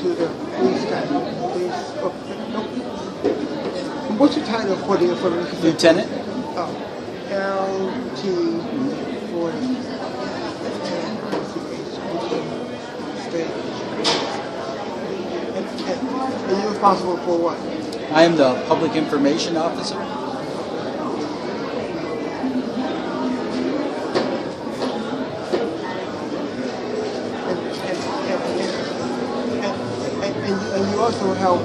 to the police guy. What's your title for the information? Lieutenant. Oh, LT 40. And you're responsible for what? I am the public information officer. And you also help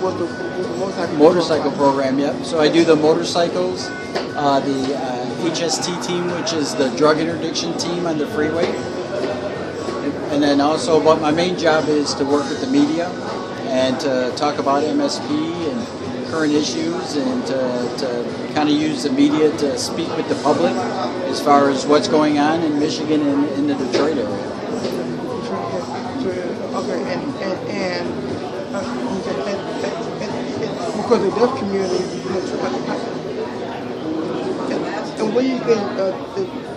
with the motorcycle program. Yep. So I do the motorcycles, the HST team, which is the drug interdiction team on the freeway, and then also, but my main job is to work with the media and to talk about MSP and current issues, and to kind of use the media to speak with the public as far as what's going on in Michigan and in the Detroit area. Okay, and because the deaf community, and what do you think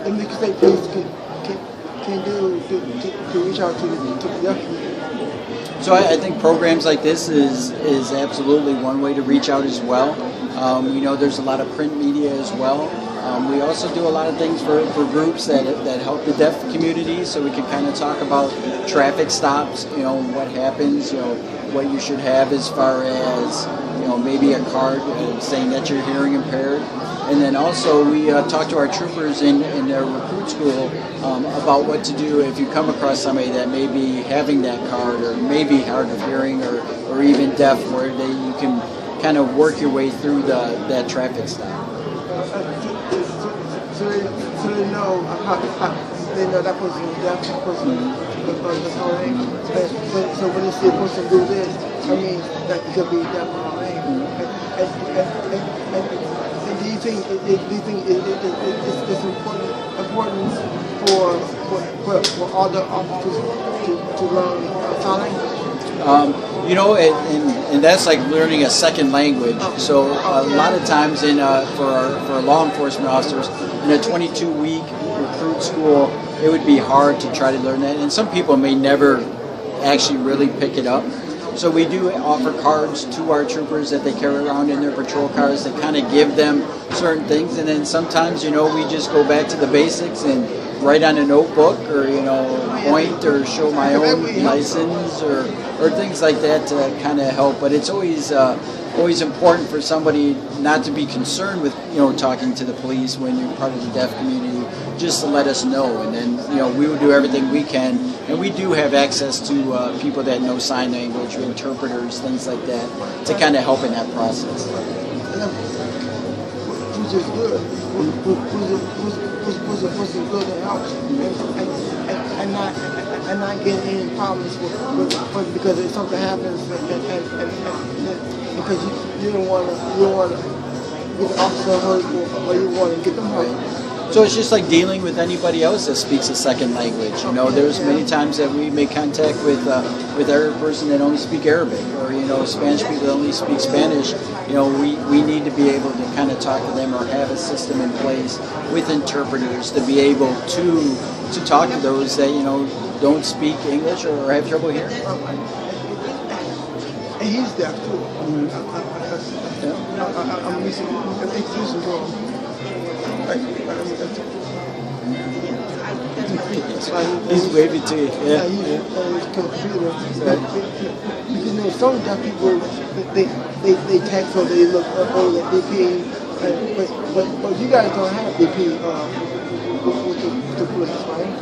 the Michigan State Police can do to reach out to the deaf community? So I think programs like this is absolutely one way to reach out as well. There's a lot of print media as well. We also do a lot of things for groups that help the deaf community, so we can kind of talk about traffic stops, what happens, what you should have as far as, maybe a card saying that you're hearing impaired. And then also we talk to our troopers in their recruit school about what to do if you come across somebody that may be having that card or may be hard of hearing or even deaf, where you can kind of work your way through that traffic stop. So they know they know that person is deaf, that person is hard. So when they see a person do this, I mean that it could be deaf or hard. And do you think it's important for all the officers to learn sign language? And that's like learning a second language. So a lot of times for law enforcement officers, in a 22-week recruit school, it would be hard to try to learn that. And some people may never actually really pick it up. So we do offer cards to our troopers that they carry around in their patrol cars that kind of give them certain things. And then sometimes, we just go back to the basics and write on a notebook or, point or show my own license or things like that to kind of help. But it's always important for somebody not to be concerned with, talking to the police when you're part of the deaf community, just to let us know. And then, we will do everything we can. And we do have access to people that know sign language, or interpreters, things like that, to kind of help in that process. Which is good. Who's good to help and not get any problems with because if something happens and because you don't want to get the officer hurt or you want to get them hurt. So it's just like dealing with anybody else that speaks a second language. There's many times that we make contact with every person that only speak Arabic, or Spanish people that only speak Spanish. We need to be able to kind of talk to them or have a system in place with interpreters to be able to talk to those that don't speak English or have trouble hearing. And he's deaf too. I'm introducing to him. He's waving to you. Yeah. He's computer. Some deaf people they text or they look up on the DP, but you guys don't have DP with the police, right?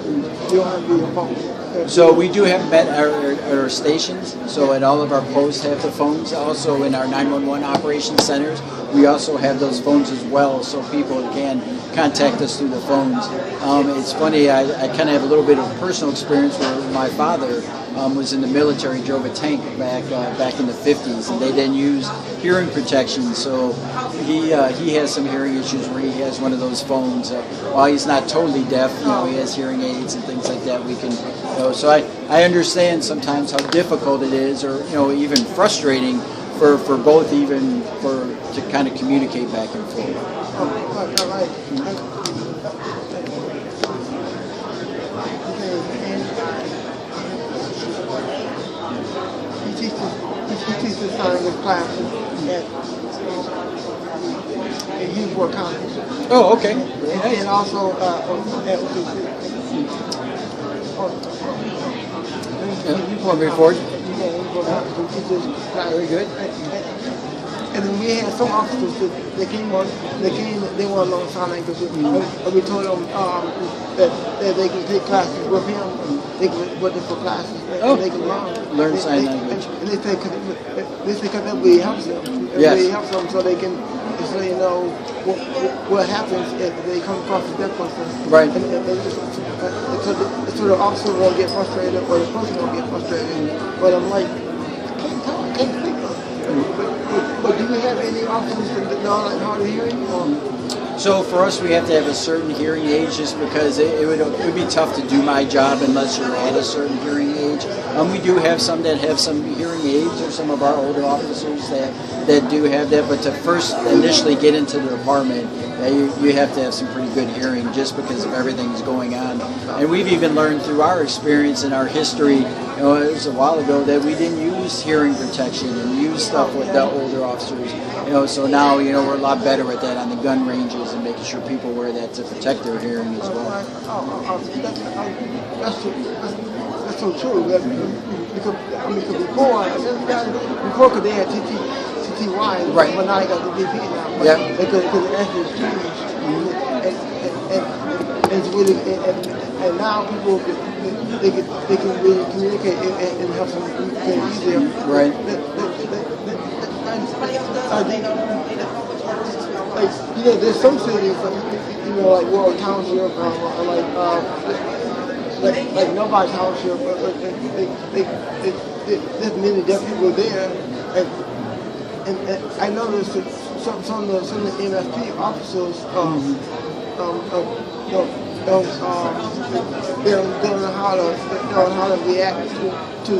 You don't have your phone. So we do have met at our stations. So at all of our posts have the phones. Also in our 911 operations centers, we also have those phones as well, so people can contact us through the phones. It's funny, I kind of have a little bit of personal experience where my father was in the military, drove a tank back in the 50s, and they didn't use hearing protection. So he has some hearing issues where he has one of those phones. While he's not totally deaf, he has hearing aids and things like that. We can, so I understand sometimes how difficult it is, or even frustrating for both, even to kind of communicate back and forth. sign language class at Newport College. Oh, okay. Very nice. And also Moving forward. Very good. And then we had some officers that came, they want to learn sign language. And we told them that they can take classes with him, they can go for classes, and they can learn sign language. And they say, because that really helps them. It Yes. really helps them so they can, so you know what happens if they come across a deaf person. Right. So the officer won't get frustrated or the person won't get frustrated. But I'm like, I can't talk, I can't think. But do you have any officers that know like hard of hearing? So for us, we have to have a certain hearing age, just because it would be tough to do my job unless you're at a certain hearing age. We do have some that have some hearing aids, or some of our older officers that do have that. But to first initially get into the department, you have to have some pretty good hearing, just because of everything that's going on. And we've even learned through our experience and our history, it was a while ago, that we didn't use hearing protection and use stuff with the older officers. So now, we're a lot better at that on the gun ranges and making sure people wear that to protect their hearing as well. That's so true. Because before they had TTY, right. But now they got the DP now. Yeah. Because it actually changed. And it's really, and now people they can really communicate and help them communicate easier. Right. There's some cities, like World Township, like Novi Township, but there's many deaf people there, and I noticed that some of the MFP officers, they don't know how to react to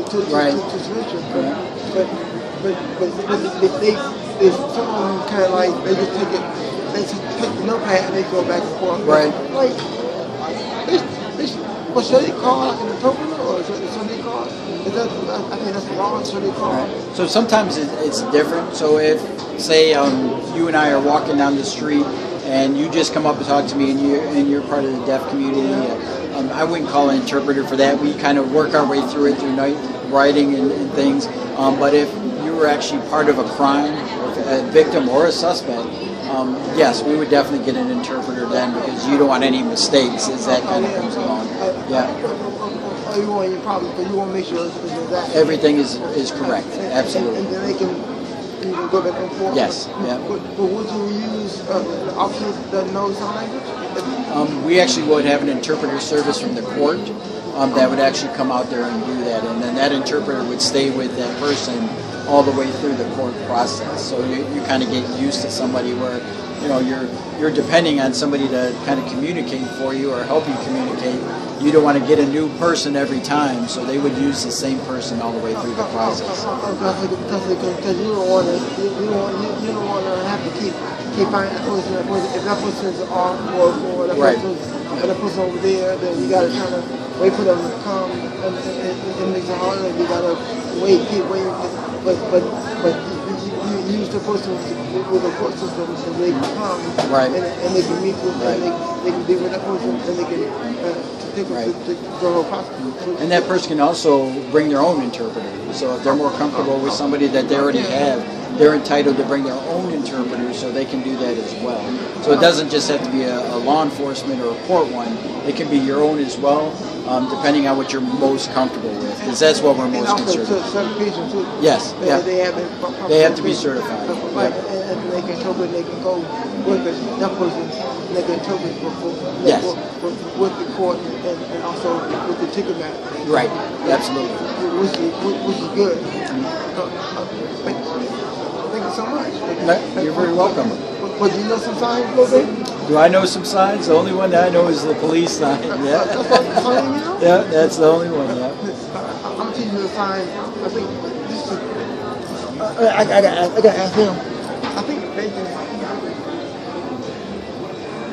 switches, but they some of them kind of like they just take the notepad and they go back and forth. Right. Like, should they call an interpreter, or should they call? I think that's wrong. Should they call? Right. So sometimes it's different. So if, say, you and I are walking down the street and you just come up and talk to me, and you're part of the deaf community, I wouldn't call an interpreter for that. We kind of work our way through it through night writing and things. But if you were actually part of a crime, a victim or a suspect, yes, we would definitely get an interpreter then, because you don't want any mistakes as that kind of comes along. Yeah. You want your problem, but you want to make sure it's that everything is correct. Absolutely. And then they can go back and forth. Yes. Yeah. But would you use the officers that know sign language? We actually would have an interpreter service from the court that would actually come out there and do that, and then that interpreter would stay with that person all the way through the court process. So you kind of get used to somebody where you're depending on somebody to kind of communicate for you or help you communicate. You don't want to get a new person every time, so they would use the same person all the way through the process. Because you don't want to have to keep finding that person. If that person's off or that right. That person over there, then you got to kind of wait for them to come, and it makes it harder. You got to keep waiting. But you use the person with the court system, and they can come, right. and they can meet with, right. And they can deal with that person, and they can take them right. to the whole process. And that person can also bring their own interpreter. So if they're more comfortable with somebody that they already have, they're entitled to bring their own interpreter, so they can do that as well. So it doesn't just have to be a law enforcement or a court one. It can be your own as well, depending on what you're most comfortable with, because that's what we're most concerned with. Certification too. Yes, yeah. They have to be certified. Right, and they can interpret, they can go with that person, they can interpret yes. with the court and also with the ticket man. Right, absolutely. Which is good. Thank you so much. You're very welcome. But do you know some signs, Jose? Do I know some signs? The only one that I know is the police sign. Yeah. That's the sign you know? Yeah, that's the only one, yeah. I'm teaching you the sign. I think this is, I got to ask him. I think bacon.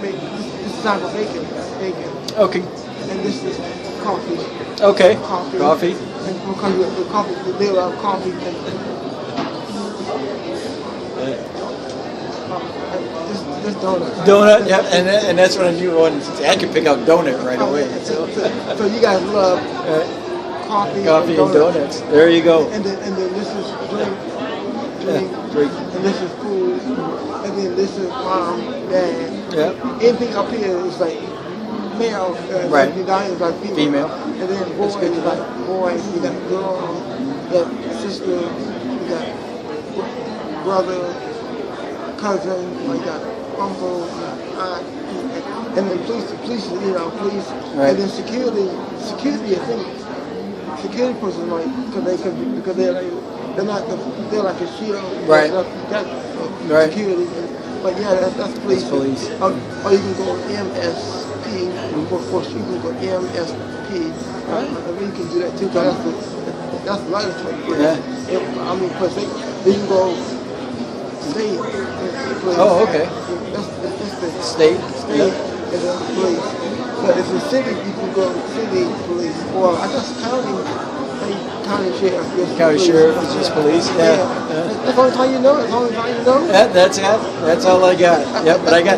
This is not for bacon. Okay. And this is coffee. Okay. Coffee. Coffee. And because with coffee, they love coffee. just donut. Donut, yeah, and that's what I knew. I could pick out donut right away. So, So you guys love coffee, coffee and donuts. There you go. And then this is drink, and this is food, and then this is mom, dad. Yeah. Anything up here is like male, Right. everything down is like female. Female. And then boys good to is like boys, you got girl, you got sister, you got brother, cousin, you got uncle, aunt, and then police, police, Right. and then security, I think, security person, like, because they're like a shield, Right. That's Right. security, but yeah, that's police. That's police. Or you can go MSP, of course you can go MSP, you can do that too, but that's the license plate. Yeah. I mean, plus they can go state. Oh, okay. That's the State. state Yeah. and then police. But if it's city, you can go city police, or I guess county sheriff. Yes, County police. sheriff is just police. Yeah. That's the only time you know. That's the only time you know. That's it. That's all I got. Yep. But I got